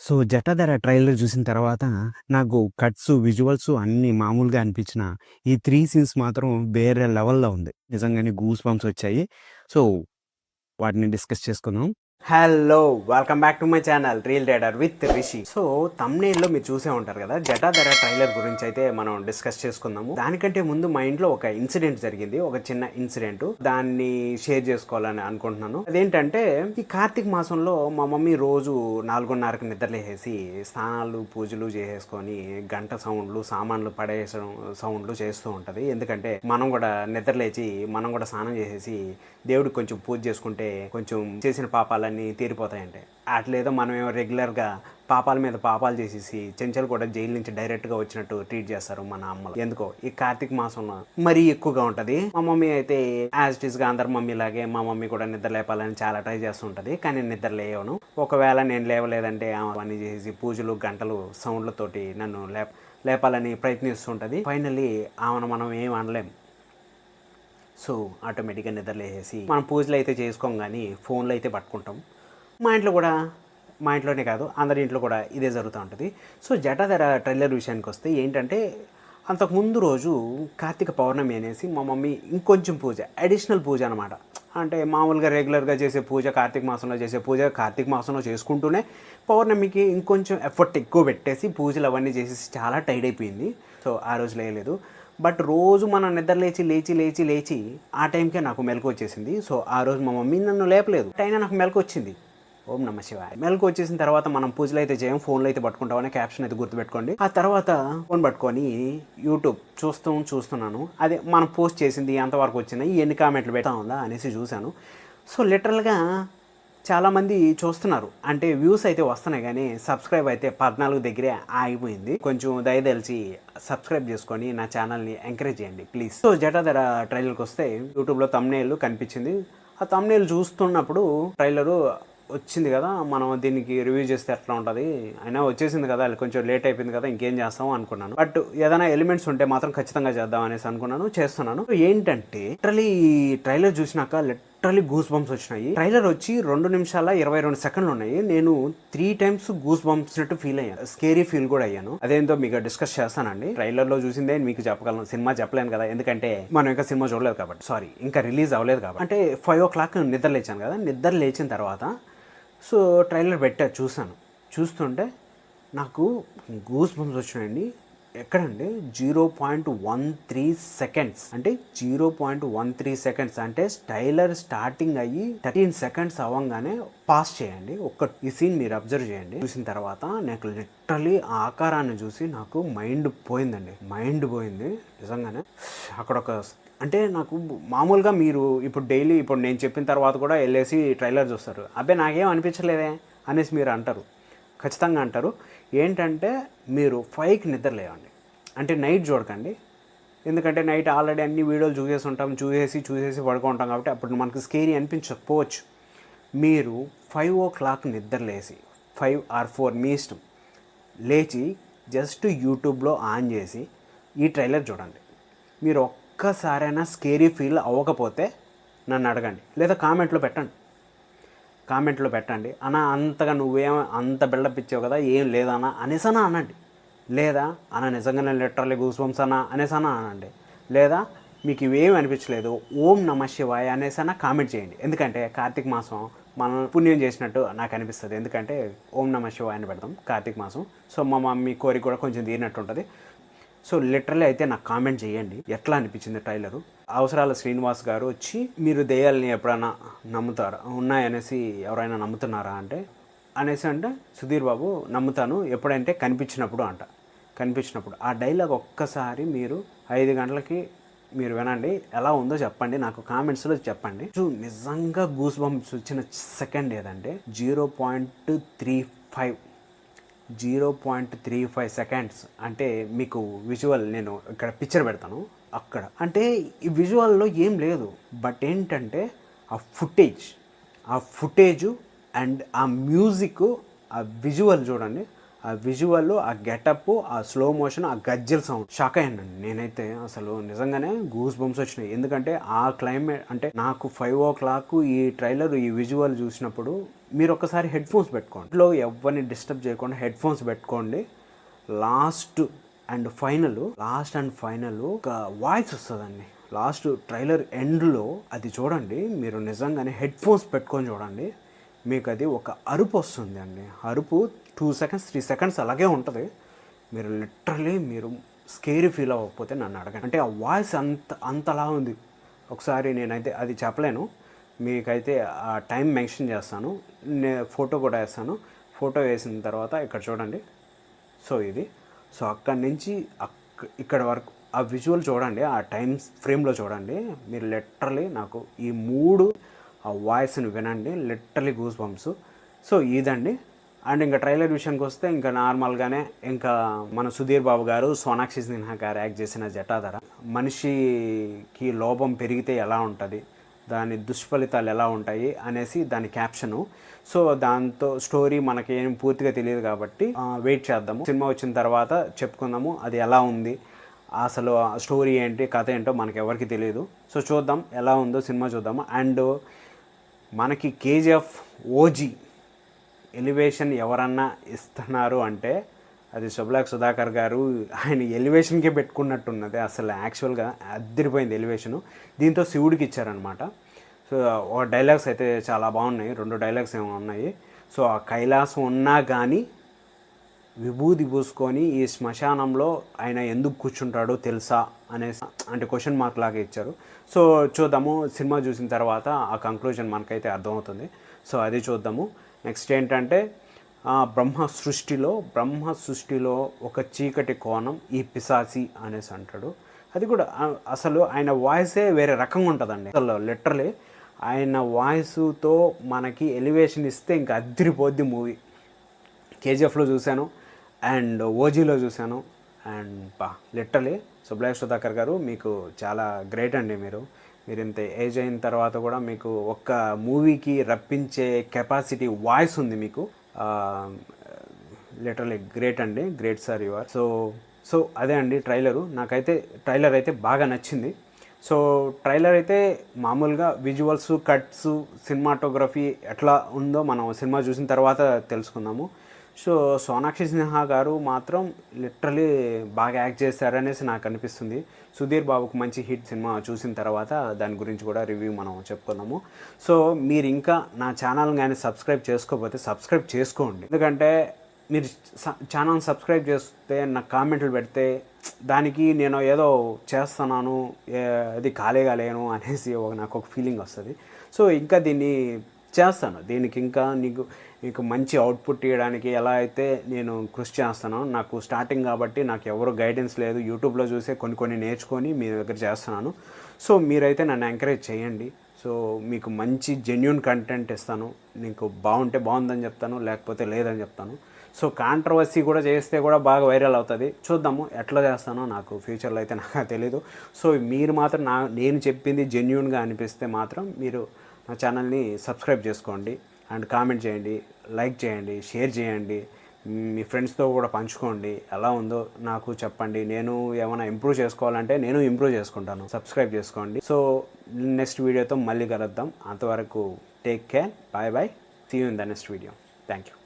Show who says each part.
Speaker 1: So 'Jatadhara' trailer చూసిన తర్వాత నాకు కట్స్, విజువల్స్ అన్నీ మామూలుగా అనిపించినా, ఈ 3 సీన్స్ మాత్రం వేరే లెవెల్‌లో ఉంది. నిజంగానే గూస్ బంప్స్ వచ్చాయి. సో వాటిని డిస్కస్ చేసుకుందాం. Hello! Welcome back to my channel Reel Rider with Rishi. So థంబ్‌నెయిల్‌లో మీరు చూసే ఉంటారు కదా! 'జటాధర' ట్రైలర్ గురించి అయితే మనం డిస్కస్ చేసుకుందాము. దానికంటే ముందు మా ఇంట్లో ఒక ఇన్సిడెంట్ జరిగింది. ఒక చిన్న ఇన్సిడెంట్. దాన్ని షేర్ చేసుకోవాలని అనుకుంటున్నాను. అదేంటంటే ఈ కార్తీక మాసంలో మా మమ్మీ రోజు 4:30కి నిద్రలేసేసి స్నానాలు, పూజలు చేసేసుకొని గంట సౌండ్లు, సామాన్లు పడేసడం సౌండ్లు చేస్తూ ఉంటది. ఎందుకంటే మనం కూడా నిద్రలేచి మనం కూడా స్నానం చేసేసి దేవుడికి కొంచెం పూజ చేసుకుంటే కొంచెం చేసిన పాపాలన్నీ తీరిపోతాయంటే అట్లేదో మనమేమో రెగ్యులర్గా పాపాల మీద పాపాలు చేసేసి చెంచలు కూడా జైలు నుంచి డైరెక్ట్గా వచ్చినట్టు ట్రీట్ చేస్తారు మన అమ్మలు. ఎందుకో ఈ కార్తీక మాసంలో మరీ ఎక్కువగా ఉంటుంది. మా మమ్మీ అయితే యాజ్ ఇట్ ఈస్గా అందరు మమ్మీ లాగే మా మమ్మీ కూడా నిద్ర లేపాలని చాలా ట్రై చేస్తుంటుంది. కానీ నిద్ర లేవను. ఒకవేళ నేను లేవలేదంటే అవన్నీ చేసి పూజలు గంటలు సౌండ్లతోటి నన్ను లేపాలని ప్రయత్నిస్తుంటుంది. ఫైనల్లీ ఆమెను మనం ఏం అనలేం. సో ఆటోమేటిక్గా నిద్రలేసేసి మనం పూజలు అయితే చేసుకోం, కానీ ఫోన్లో అయితే పట్టుకుంటాం. మా ఇంట్లోనే కాదు అందరి ఇంట్లో కూడా ఇదే జరుగుతూ ఉంటుంది. సో 'జటాధర' ట్రైలర్ విషయానికి వస్తే ఏంటంటే, అంతకుముందు రోజు కార్తీక పౌర్ణమి అనేసి మా మమ్మీ ఇంకొంచెం పూజ, అడిషనల్ పూజ అనమాట. అంటే మామూలుగా రెగ్యులర్గా చేసే పూజ, కార్తీక మాసంలో చేసే పూజ కార్తీక మాసంలో చేసుకుంటూనే పౌర్ణమికి ఇంకొంచెం ఎఫర్ట్ ఎక్కువ పెట్టేసి పూజలు అవన్నీ చేసేసి చాలా టైర్డ్ అయిపోయింది. సో ఆ రోజు లేయలేదు. బట్ రోజు మనం నిద్ర లేచి ఆ టైంకే నాకు మెలకు వచ్చేసింది. సో ఆ రోజు మా మమ్మీ నన్ను లేపలేదు. అయినా నాకు మెలకు వచ్చింది. ఓం నమ శివాయ. మెలకు వచ్చేసిన తర్వాత మనం పూజలు అయితే చేయం, ఫోన్లో అయితే పట్టుకుంటామని క్యాప్షన్ అయితే గుర్తుపెట్టుకోండి. ఆ తర్వాత ఫోన్ పట్టుకొని యూట్యూబ్ చూస్తున్నాను. అదే మనం పోస్ట్ చేసింది ఎంతవరకు వచ్చినాయి, ఎన్ని కామెంట్లు పెడతా ఉందా అనేసి చూశాను. సో లిటరల్గా చాలామంది చూస్తున్నారు, అంటే వ్యూస్ అయితే వస్తున్నాయి, కానీ సబ్స్క్రైబ్ అయితే 14 దగ్గరే ఆగిపోయింది. కొంచెం దయదలిచి సబ్స్క్రైబ్ చేసుకొని నా ఛానల్ని ఎంకరేజ్ చేయండి ప్లీజ్. సో 'జటాధర' ట్రైలర్కి వస్తే యూట్యూబ్లో థంబ్నెయిల్ కనిపించింది. ఆ థంబ్నెయిల్ చూస్తున్నప్పుడు ట్రైలరు వచ్చింది కదా, మనం దీనికి రివ్యూ చేస్తే ఎట్లా ఉంటుంది, అయినా వచ్చేసింది కదా, కొంచెం లేట్ అయిపోయింది కదా, ఇంకేం చేస్తాం అనుకున్నాను. బట్ ఏదైనా ఎలిమెంట్స్ ఉంటే మాత్రం ఖచ్చితంగా చేద్దాం అనేసి అనుకున్నాను, చేస్తున్నాను. ఏంటంటే లిటరలీ ట్రైలర్ చూసినాక లిటరలీ గూస్ బంప్స్ వచ్చినాయి. ట్రైలర్ వచ్చి 2 నిమిషాల 22 సెకండ్లు ఉన్నాయి. నేను 3 times గూస్ బంప్స్ నట్టు ఫీల్ అయ్యాను, స్కేరీ ఫీల్ కూడా అయ్యాను. అదేంటో మీకు డిస్కస్ చేస్తానండి. ట్రైలర్ లో చూసిందే మీకు చెప్పగలను, సినిమా చెప్పలేను కదా, ఎందుకంటే మనం ఇంకా సినిమా చూడలేదు కాబట్టి, సారీ ఇంకా రిలీజ్ అవ్వలేదు కాబట్టి. అంటే 5 o'clock నిద్ర లేచాను కదా, నిద్ర లేచిన తర్వాత సో ట్రైలర్ చూశాను. చూస్తుంటే నాకు గూస్ బంప్స్ వచ్చినాయండి. ఎక్కడండి 0.13 సెకండ్స్, అంటే 0.13 సెకండ్స్ అంటే ట్రైలర్ స్టార్టింగ్ అయ్యి 13 సెకండ్స్ అవ్వగానే పాస్ చేయండి. ఈ సీన్ మీరు అబ్జర్వ్ చేయండి. చూసిన తర్వాత నాకు లిటరలీ ఆ ఆకారాన్ని చూసి నాకు మైండ్ పోయింది నిజంగానే. అక్కడ అంటే నాకు మామూలుగా మీరు ఇప్పుడు డైలీ నేను చెప్పిన తర్వాత కూడా వెళ్ళేసి ట్రైలర్ చూస్తారు, అబ్బాయి నాకేం అనిపించలేదే అనేసి మీరు అంటారు, ఖచ్చితంగా అంటారు. ఏంటంటే మీరు 5కి నిద్ర లేవండి, అంటే నైట్ చూడకండి. ఎందుకంటే నైట్ ఆల్రెడీ అన్ని వీడియోలు చూసేసి పడుకుంటాం కాబట్టి అప్పుడు మనకు స్కేరీ అనిపించకపోవచ్చు. మీరు 5 o'clock నిద్ర లేచి 5 or 4 మీ ఇష్టం లేచి జస్ట్ యూట్యూబ్లో ఆన్ చేసి ఈ ట్రైలర్ చూడండి. మీరు ఒక్కసారైనా స్కేరీ ఫీల్ అవ్వకపోతే నన్ను అడగండి, లేదా కామెంట్లో పెట్టండి అన్న, అంతగా నువ్వేం అంత బిల్డప్ ఇచ్చావు కదా, ఏం లేదన్నా అనేసనా అనండి. లేదా అన్న నిజంగానే లిటరల్లీ గూస్ బంప్స్ అన్నా అనేసనా అనండి. లేదా మీకు ఇవేం అనిపించలేదు ఓం నమ శివాయ అనేసన్నా కామెంట్ చేయండి. ఎందుకంటే కార్తీక మాసం మనం పుణ్యం చేసినట్టు నాకు అనిపిస్తుంది. ఎందుకంటే ఓం నమ శివాయ అని పెడతాం కార్తీక మాసం. సో మా మమ్మీ కోరిక కూడా కొంచెం తీరినట్టు ఉంటుంది. సో లిటరల్లీ అయితే నాకు కామెంట్ చేయండి ఎట్లా అనిపించింది ట్రైలరు. అవసరాల శ్రీనివాస్ గారు వచ్చి మీరు దెయ్యాలని ఎప్పుడైనా నమ్ముతారా, ఉన్నాయనేసి ఎవరైనా నమ్ముతున్నారా అంటే సుధీర్ బాబు నమ్ముతాను ఎప్పుడంటే కనిపించినప్పుడు ఆ డైలాగ్ ఒక్కసారి మీరు 5 గంటలకి మీరు వినండి, ఎలా ఉందో చెప్పండి, నాకు కామెంట్స్లో చెప్పండి. నిజంగా గూస్ బంప్స్ వచ్చిన సెకండ్ ఏదంటే 0.35 సెకండ్స్. అంటే మీకు విజువల్ నేను ఇక్కడ పిక్చర్ పెడతాను. అక్కడ అంటే ఈ విజువల్లో ఏం లేదు, బట్ ఏంటంటే ఆ ఫుటేజ్ అండ్ ఆ మ్యూజిక్, ఆ విజువల్ చూడండి, ఆ విజువల్, ఆ గెటప్, ఆ స్లో మోషన్, ఆ గజ్జెల సౌండ్ షాక్ అయ్యానండి నేనైతే. అసలు నిజంగానే గూస్ బంప్స్ వచ్చినాయి. ఎందుకంటే ఆ క్లైమేట్ అంటే నాకు 5 o'clock ఈ ట్రైలర్, ఈ విజువల్ చూసినప్పుడు మీరు ఒకసారి హెడ్ ఫోన్స్ పెట్టుకోండి. ఇంట్లో ఎవరిని డిస్టర్బ్ చేయకుండా హెడ్ ఫోన్స్ పెట్టుకోండి. లాస్ట్ అండ్ ఫైనల్ ఒక వాయిస్ వస్తుందండి లాస్ట్ ట్రైలర్ ఎండ్లో. అది చూడండి మీరు, నిజంగానే హెడ్ ఫోన్స్ పెట్టుకొని చూడండి. మీకు అది ఒక అరుపు వస్తుంది అండి. అరుపు 2 seconds 3 seconds అలాగే ఉంటుంది. మీరు లిటరలీ మీరు స్కేరీ ఫీల్ అవ్వకపోతే నన్ను అడగండి. అంటే ఆ వాయిస్ అంతలా ఉంది. ఒకసారి నేనైతే అది చెప్పలేను, మీకైతే ఆ టైం మెన్షన్ చేస్తాను, ఫోటో కూడా వేస్తాను. ఫోటో వేసిన తర్వాత ఇక్కడ చూడండి. సో ఇది, సో అక్కడి నుంచి ఇక్కడ వరకు ఆ విజువల్ చూడండి, ఆ టైం ఫ్రేమ్లో చూడండి. మీరు లిటరలీ నాకు ఈ 3 ఆ వాయిస్ని వినండి, లిటరలీ గూస్ బంప్స్. సో ఇదండి. అండ్ ఇంకా ట్రైలర్ విషయానికి వస్తే ఇంకా నార్మల్గానే ఇంకా మన సుధీర్ బాబు గారు, సోనాక్షి సిన్హా గారు యాక్ట్ చేసిన జటాధర, మనిషికి లోపం పెరిగితే ఎలా ఉంటుంది, దాని దుష్ఫలితాలు ఎలా ఉంటాయి అనేసి దాని క్యాప్షను. సో దాంతో స్టోరీ మనకి ఏం పూర్తిగా తెలియదు కాబట్టి వెయిట్ చేద్దాము. సినిమా వచ్చిన తర్వాత చెప్పుకుందాము అది ఎలా ఉంది, అసలు స్టోరీ ఏంటి, కథ ఏంటో మనకి ఎవరికి తెలియదు. సో చూద్దాం ఎలా ఉందో సినిమా చూద్దాము. అండ్ మనకి కేజీఎఫ్ ఓజీ ఎలివేషన్ ఎవరన్నా ఇస్తున్నారు అంటే అది శుభలాక్ సుధాకర్ గారు. ఆయన ఎలివేషన్కే పెట్టుకున్నట్టున్నది. అసలు యాక్చువల్గా అద్దరిపోయింది ఎలివేషను. దీంతో శివుడికి ఇచ్చారనమాట. సో డైలాగ్స్ అయితే చాలా బాగున్నాయి, 2 డైలాగ్స్ ఏమో ఉన్నాయి. సో ఆ కైలాసం ఉన్నా కానీ విభూది పూసుకొని ఈ శ్మశానంలో ఆయన ఎందుకు కూర్చుంటాడో తెలుసా అనేసి అంటే క్వశ్చన్ మార్క్ లాగా ఇచ్చారు. సో చూద్దాము, సినిమా చూసిన తర్వాత ఆ కంక్లూజన్ మనకైతే అర్థమవుతుంది. సో అది చూద్దాము. నెక్స్ట్ ఏంటంటే బ్రహ్మ సృష్టిలో ఒక చీకటి కోణం ఈ పిశాచి అనేసి అంటాడు. అది కూడా అసలు ఆయన వాయిసే వేరే రకంగా ఉంటుందండి. అసలు లిటరలీ ఆయన వాయిస్తో మనకి ఎలివేషన్ ఇస్తే ఇంకా అద్దరిపోద్ది మూవీ. కేజీఎఫ్లో చూశాను అండ్ ఓజీలో చూశాను. అండ్ లిటరలీ శుభలాక్ సుధాకర్ గారు మీకు చాలా గ్రేట్ అండి. మీరు ఇంత ఏజ్ అయిన తర్వాత కూడా మీకు ఒక్క మూవీకి రప్పించే కెపాసిటీ వాయిస్ ఉంది మీకు. లిటరలీ గ్రేట్ అండి, great sir you are. So అదే అండి ట్రైలరు. నాకైతే ట్రైలర్ అయితే బాగా నచ్చింది. సో ట్రైలర్ అయితే మామూలుగా విజువల్స్, కట్స్, సినిమాటోగ్రఫీ ఎట్లా ఉందో మనం సినిమా చూసిన తర్వాత తెలుసుకుందాము. సో సోనాక్షి సిన్హా గారు మాత్రం లిటరలీ బాగా యాక్ట్ చేశారనేసి నాకు అనిపిస్తుంది. సుధీర్ బాబుకు మంచి హిట్ సినిమా చూసిన తర్వాత దాని గురించి కూడా రివ్యూ మనం చెప్పుకుందాము. సో మీరు ఇంకా నా ఛానల్ కానీ సబ్స్క్రైబ్ చేసుకోకపోతే సబ్స్క్రైబ్ చేసుకోండి. ఎందుకంటే మీరు ఛానల్ సబ్స్క్రైబ్ చేస్తే నాకు కామెంట్లు పెడితే దానికి నేను ఏదో చేస్తున్నాను, అది కాలేను అనేసి నాకు ఒక ఫీలింగ్ వస్తుంది. సో ఇంకా దీన్ని చేస్తాను, దీనికి ఇంకా నీకు మంచి అవుట్పుట్ ఇవ్వడానికి ఎలా అయితే నేను కృషి చేస్తానో. నాకు స్టార్టింగ్ కాబట్టి నాకు ఎవరు గైడెన్స్ లేదు, యూట్యూబ్లో చూసే కొన్ని నేర్చుకొని మీ దగ్గర చేస్తున్నాను. సో మీరైతే నన్ను ఎంకరేజ్ చేయండి. సో మీకు మంచి జెన్యూన్ కంటెంట్ ఇస్తాను. నీకు బాగుంటే బాగుందని చెప్తాను, లేకపోతే లేదని చెప్తాను. సో కాంట్రవర్సీ కూడా చేస్తే కూడా బాగా వైరల్ అవుతుంది. చూద్దాము ఎట్లా చేస్తానో, నాకు ఫ్యూచర్లో అయితే నాకు తెలీదు. సో మీరు మాత్రం నేను చెప్పింది జెన్యూన్గా అనిపిస్తే మాత్రం మీరు నా ఛానల్ని సబ్స్క్రైబ్ చేసుకోండి అండ్ కామెంట్ చేయండి, లైక్ చేయండి, షేర్ చేయండి, మీ ఫ్రెండ్స్తో కూడా పంచుకోండి. ఎలా ఉందో నాకు చెప్పండి. నేను ఏమైనా ఇంప్రూవ్ చేసుకోవాలంటే నేను ఇంప్రూవ్ చేసుకుంటాను. సబ్స్క్రైబ్ చేసుకోండి. సో నెక్స్ట్ వీడియోతో మళ్ళీ కలుద్దాం. అంతవరకు take care, bye. See you in the next video. Thank you.